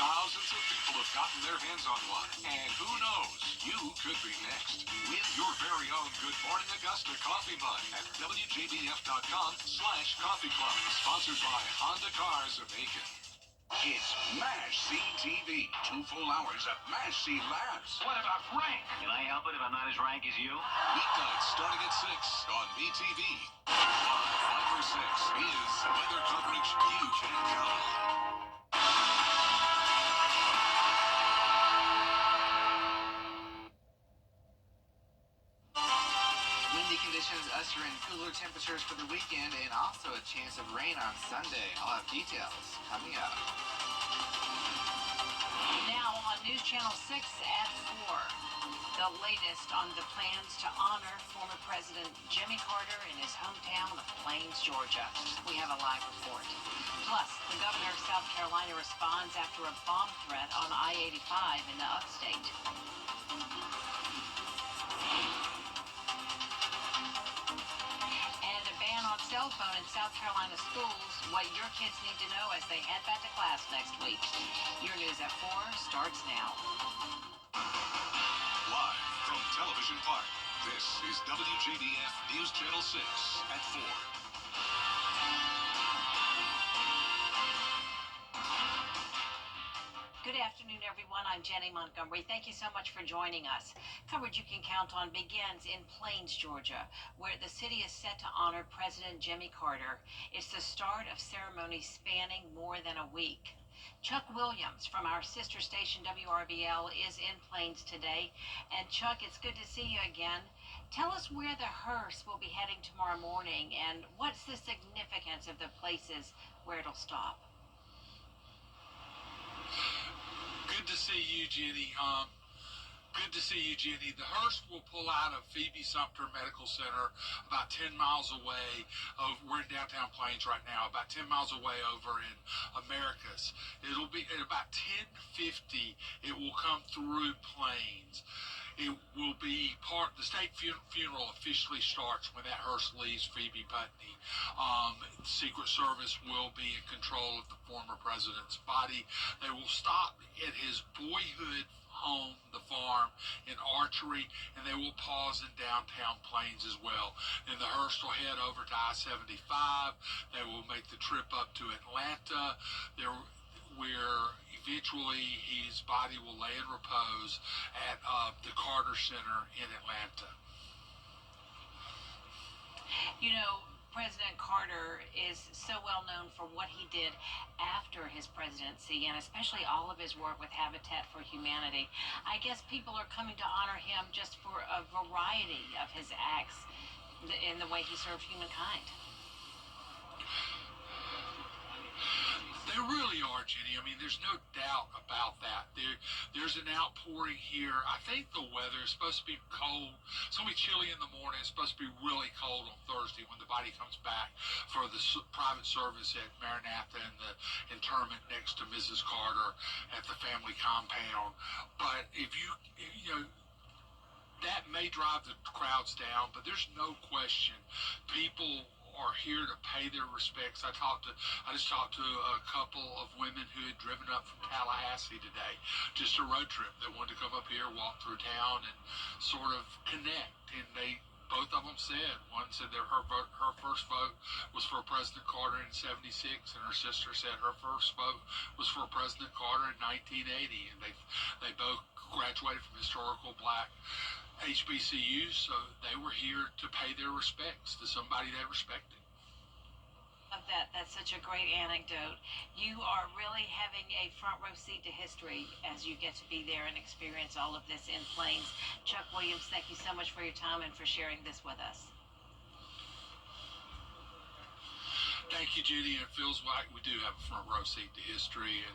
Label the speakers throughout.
Speaker 1: Thousands of people have gotten their hands on one. And who knows, you could be next. Win your very own Good Morning Augusta coffee mug at WJBF.com/coffee club. Sponsored by Honda Cars of Aiken.
Speaker 2: It's MASH CTV. 2 full hours of MASH C Labs.
Speaker 3: What about rank? Can I help it if I'm not as rank as you?
Speaker 1: Weeknights starting at 6 on BTV. Live 5 or 6 is weather coverage you can count on.
Speaker 4: Windy conditions usher in cooler temperatures for the weekend and also a chance of rain on Sunday. I'll have details coming up.
Speaker 5: Now on News Channel 6 at 4, the latest on the plans to honor former President Jimmy Carter in his hometown of Plains, Georgia. We have a live report. Plus, the governor of South Carolina responds after a bomb threat on I-85 in the upstate. And a ban on cell phone in South Carolina schools, what your kids need to know as they head back to class next week. Your News at 4 starts now.
Speaker 1: Live from Television Park, this is WJBF News Channel 6 at 4.
Speaker 5: Good afternoon, everyone. I'm Jenny Montgomery. Thank you so much for joining us. Coverage you can count on begins in Plains, Georgia, where the city is set to honor President Jimmy Carter. It's the start of ceremonies spanning more than a week. Chuck Williams from our sister station WRBL is in Plains today. And Chuck, it's good to see you again. Tell us where the hearse will be heading tomorrow morning and what's the significance of the places where it'll stop?
Speaker 6: Good to see you, Jenny. The hearse will pull out of Phoebe Sumter Medical Center about 10 miles away. We're in downtown Plains right now, about 10 miles away over in Americus. It'll be at about 10:50. It will come through Plains. It will be the state funeral officially starts when that hearse leaves Phoebe Putney. The Secret Service will be in control of the former president's body. They will stop at his boyhood home, the farm in Archery, and they will pause in downtown Plains as well. Then the hearse will head over to I-75. They will make the trip up to Atlanta, where eventually his body will lay in repose at the Carter Center in Atlanta.
Speaker 5: You know, President Carter is so well known for what he did after his presidency and especially all of his work with Habitat for Humanity. I guess people are coming to honor him just for a variety of his acts in the way he served humankind.
Speaker 6: They really are, Jenny. I mean, there's no doubt about that. There's an outpouring here. I think the weather is supposed to be cold. It's going to be chilly in the morning. It's supposed to be really cold on Thursday when the body comes back for the private service at Maranatha and the interment next to Mrs. Carter at the family compound. But if you know, that may drive the crowds down, but there's no question people are here to pay their respects. I just talked to a couple of women who had driven up from Tallahassee today, just a road trip. They wanted to come up here, walk through town, and sort of connect. And both of them said, one said that her first vote was for President Carter in '76, and her sister said her first vote was for President Carter in 1980. And they both graduated from historical black HBCUs, so they were here to pay their respects to somebody they respected.
Speaker 5: Love that. That's such a great anecdote. You are really having a front row seat to history as you get to be there and experience all of this in Plains. Chuck Williams, thank you so much for your time and for sharing this with us.
Speaker 6: Thank you, Judy. It feels like we do have a front row seat to history, and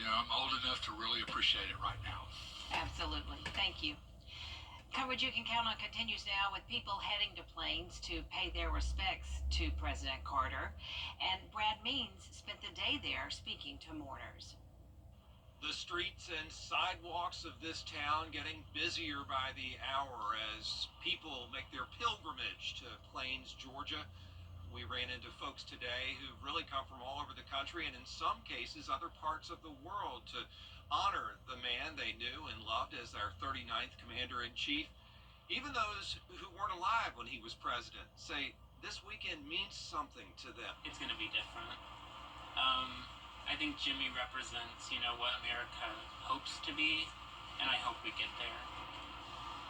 Speaker 6: I'm old enough to really appreciate it right now.
Speaker 5: Absolutely. Thank you. Coverage you can count on continues now with people heading to Plains to pay their respects to President Carter. And Brad Means spent the day there speaking to mourners.
Speaker 7: The streets and sidewalks of this town getting busier by the hour as people make their pilgrimage to Plains, Georgia, We ran into folks today who really come from all over the country and in some cases other parts of the world to honor the man they knew and loved as our 39th Commander-in-Chief. Even those who weren't alive when he was president say this weekend means something to them.
Speaker 8: It's going to be different. I think Jimmy represents, what America hopes to be, and I hope we get there.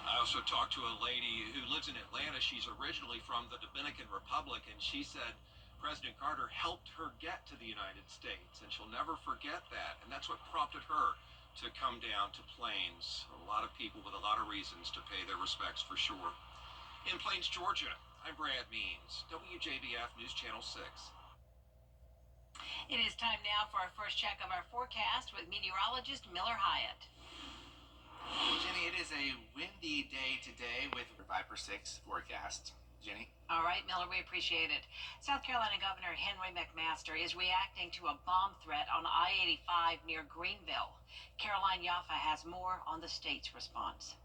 Speaker 7: I also talked to a lady who lives in Atlanta. She's originally from the Dominican Republic, and she said President Carter helped her get to the United States, and she'll never forget that. And that's what prompted her to come down to Plains. A lot of people with a lot of reasons to pay their respects for sure. In Plains, Georgia, I'm Brad Means, WJBF News Channel 6.
Speaker 5: It is time now for our first check of our forecast with meteorologist Miller Hyatt.
Speaker 4: Jenny, it is a windy day today with a 5 for 6 forecast. Jenny?
Speaker 5: All right, Miller, we appreciate it. South Carolina Governor Henry McMaster is reacting to a bomb threat on I-85 near Greenville. Caroline Yaffa has more on the state's response.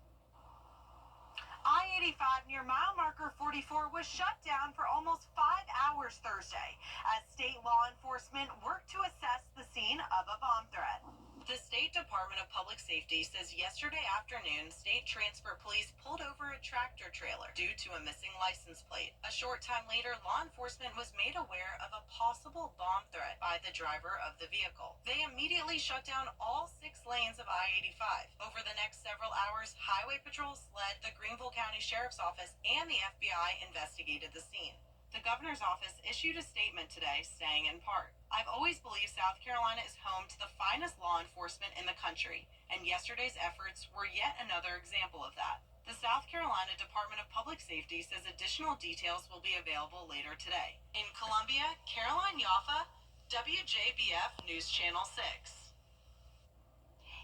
Speaker 9: I-85 near mile marker 44 was shut down for almost 5 hours Thursday as state law enforcement worked to assess the scene of a bomb threat. The State Department of Public Safety says yesterday afternoon, State Transport Police pulled over a tractor trailer due to a missing license plate. A short time later, law enforcement was made aware of a possible bomb threat by the driver of the vehicle. They immediately shut down all 6 lanes of I-85. Over the next several hours, highway patrols led the Greenville County Sheriff's Office and the FBI investigated the scene. The governor's office issued a statement today saying in part, "I've always believed South Carolina is home to the finest law enforcement in the country, and yesterday's efforts were yet another example of that." The South Carolina Department of Public Safety says additional details will be available later today. In Columbia, Caroline Yaffa, WJBF News Channel 6.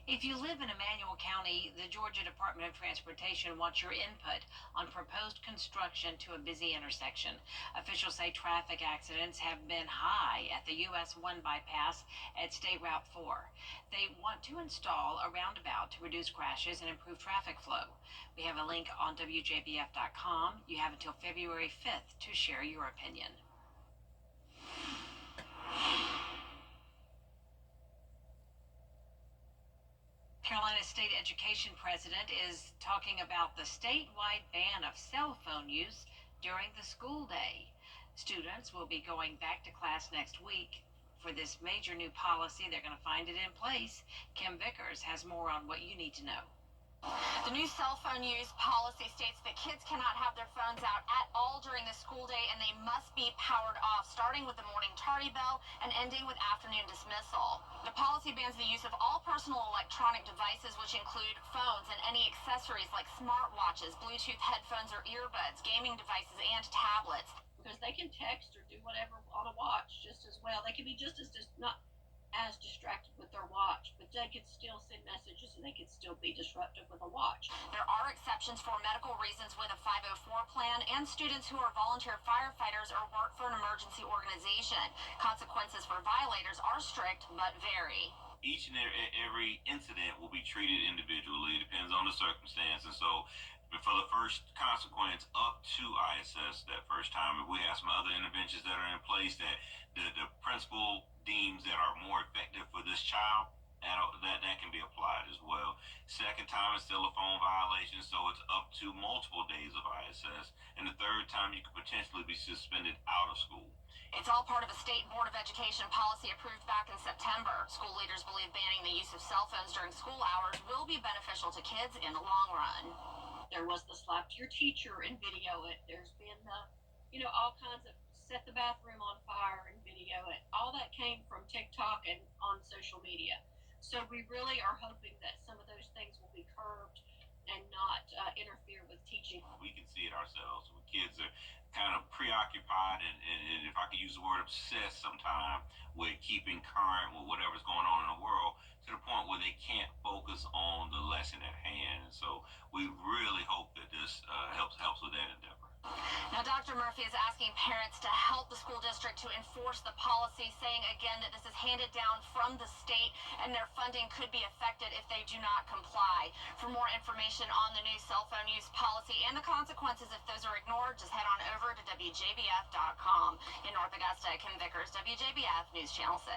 Speaker 5: If you live in Emmanuel County, the Georgia Department of Transportation wants your input on proposed construction to a busy intersection. Officials say traffic accidents have been high at the US 1 bypass at State Route 4. They want to install a roundabout to reduce crashes and improve traffic flow. We have a link on WJBF.com. You have until February 5th to share your opinion. Carolina State Education President is talking about the statewide ban of cell phone use during the school day. Students will be going back to class next week. For this major new policy, they're going to find it in place. Kim Vickers has more on what you need to know.
Speaker 10: The new cell phone use policy states that kids cannot have their phones out at all during the school day, and they must be powered off, starting with the morning tardy bell and ending with afternoon dismissal. The policy bans the use of all personal electronic devices, which include phones and any accessories like smartwatches, Bluetooth headphones or earbuds, gaming devices, and tablets.
Speaker 11: Because they can text or do whatever on a watch just as well. They can be just as not as distracted with their watch, but they could still send messages and they could still be disruptive with a watch.
Speaker 10: There are exceptions for medical reasons with a 504 plan and students who are volunteer firefighters or work for an emergency organization. Consequences for violators are strict but vary.
Speaker 12: Each and every incident will be treated individually. It depends on the circumstance. And so for the first consequence up to ISS that first time, if we have some other interventions that are in place that the principal deems that are more effective for this child, that can be applied as well. Second time is still a phone violation, so it's up to multiple days of ISS. And the third time, you could potentially be suspended out of school.
Speaker 10: It's all part of a state board of education policy approved back in September. School leaders believe banning the use of cell phones during school hours will be beneficial to kids in the long run.
Speaker 11: There was the slap to your teacher and video it. There's been the, all kinds of set the bathroom on fire and video it. All that came from TikTok and on social media. So we really are hoping that some of those things will be curbed and not interfere with teaching.
Speaker 12: We can see it ourselves. When kids are kind of preoccupied and if I could use the word obsessed sometime with keeping current with whatever's going on in the world, to the point where they can't focus on the lesson at hand. And so we really hope that this helps with that endeavor.
Speaker 10: Now, Dr. Murphy is asking parents to help the school district to enforce the policy, saying again that this is handed down from the state and their funding could be affected if they do not comply. For more information on the new cell phone use policy and the consequences if those are ignored, just head on over to WJBF.com. In North Augusta, Kim Vickers, WJBF News Channel 6.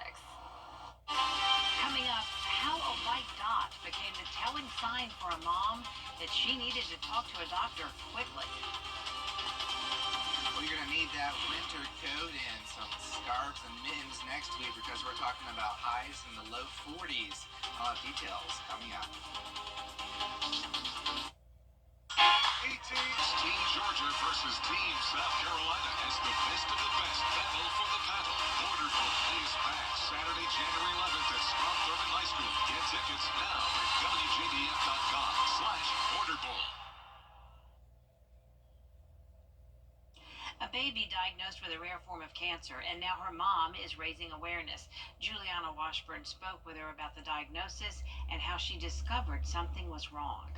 Speaker 5: Coming up, how a white dot became the telling sign for a mom that she needed to talk to a doctor quickly.
Speaker 4: Well, you're going to need that winter coat and some scarves and mittens next week because we're talking about highs in the low 40s. I'll have details coming up.
Speaker 1: Team Georgia versus Team South Carolina as the best of the best battle for the title. Border Bowl is back Saturday, January 11th at Scott Thurman High School. Get tickets now at WJBF.com/Border Bowl.
Speaker 5: A baby diagnosed with a rare form of cancer, and now her mom is raising awareness. Juliana Washburn spoke with her about the diagnosis and how she discovered something was wrong.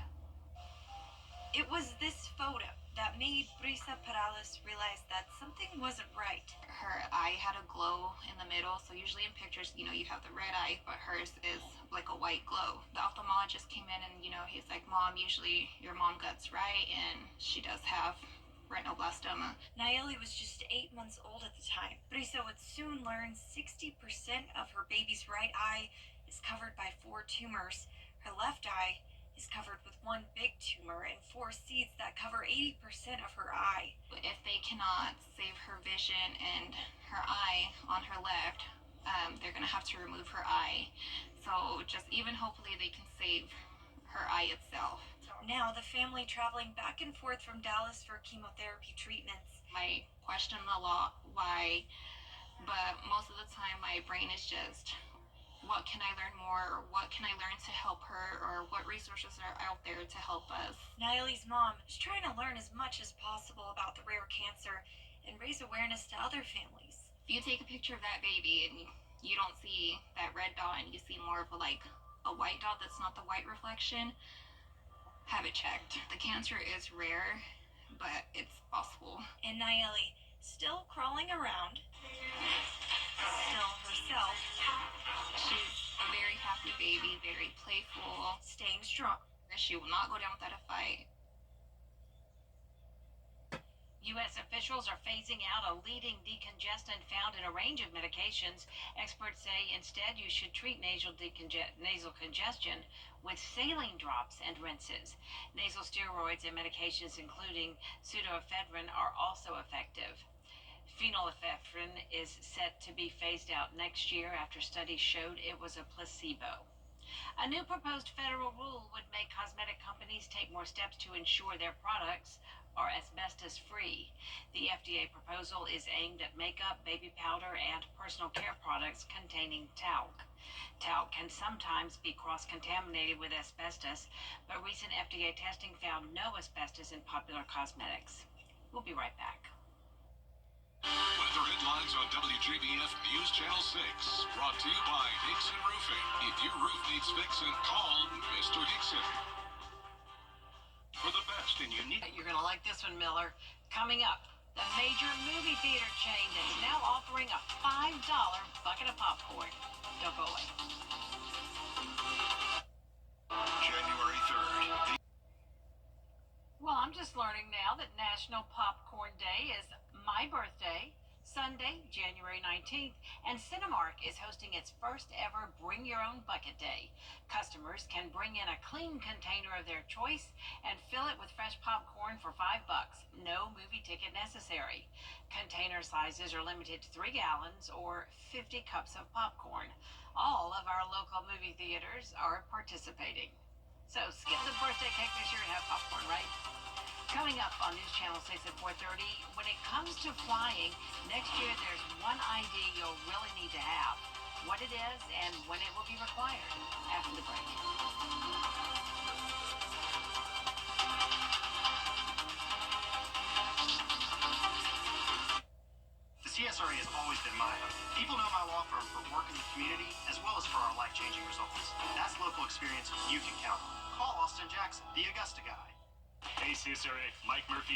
Speaker 13: It was this photo that made Brisa Perales realize that something wasn't right.
Speaker 10: Her eye had a glow in the middle, so usually in pictures, you have the red eye, but hers is like a white glow. The ophthalmologist came in and, he's like, Mom, usually your mom gets right, and she does have retinoblastoma.
Speaker 13: Nayeli was just 8 months old at the time. Brisa would soon learn 60% of her baby's right eye is covered by 4 tumors. Her left eye is covered with 1 big tumor and 4 seeds that cover 80% of her eye.
Speaker 10: If they cannot save her vision and her eye on her left, they're going to have to remove her eye. So just even hopefully they can save her eye itself.
Speaker 13: Now the family traveling back and forth from Dallas for chemotherapy treatments.
Speaker 10: I question a lot why, but most of the time my brain is just, what can I learn more, or what can I learn to help her, or what resources are out there to help us.
Speaker 13: Nayeli's mom is trying to learn as much as possible about the rare cancer and raise awareness to other families.
Speaker 10: If you take a picture of that baby and you don't see that red dot and you see more of a white dot that's not the white reflection, have it checked. The cancer is rare, but it's possible.
Speaker 13: And Nayeli, still crawling around, still herself.
Speaker 10: She's a very happy baby, very playful,
Speaker 13: staying strong.
Speaker 10: She will not go down without a fight.
Speaker 5: U.S. officials are phasing out a leading decongestant found in a range of medications. Experts say instead you should treat nasal congestion with saline drops and rinses. Nasal steroids and medications including pseudoephedrine are also effective. Phenylephrine is set to be phased out next year after studies showed it was a placebo. A new proposed federal rule would make cosmetic companies take more steps to ensure their products are asbestos-free. The FDA proposal is aimed at makeup, baby powder, and personal care products containing talc. Talc can sometimes be cross-contaminated with asbestos, but recent FDA testing found no asbestos in popular cosmetics. We'll be right back.
Speaker 1: Weather headlines on WJBF News Channel 6. Brought to you by Hickson Roofing. If your roof needs fixing, call Mr. Hickson. For the best in unique...
Speaker 5: You're going to like this one, Miller. Coming up, the major movie theater chain that's now offering a $5 bucket of popcorn. Don't go away.
Speaker 1: January 3rd.
Speaker 5: Well, I'm just learning now that National Popcorn Day is my birthday, Sunday, January 19th, and Cinemark is hosting its first ever Bring Your Own Bucket Day. Customers can bring in a clean container of their choice and fill it with fresh popcorn for $5. No movie ticket necessary. Container sizes are limited to 3 gallons or 50 cups of popcorn. All of our local movie theaters are participating. So skip the birthday cake this year and have popcorn, right? Coming up on News Channel 6 at 4:30, when it comes to flying, next year there's one ID you'll really need to have. What it is and when it will be required. After the break.
Speaker 3: The CSRA has always been
Speaker 14: in my home. People know my law firm for work in the community as well as for our life-changing results. That's local experience you can count on. Call Austin Jackson, the Augusta guy.
Speaker 15: Hey CSRA, Mike Murphy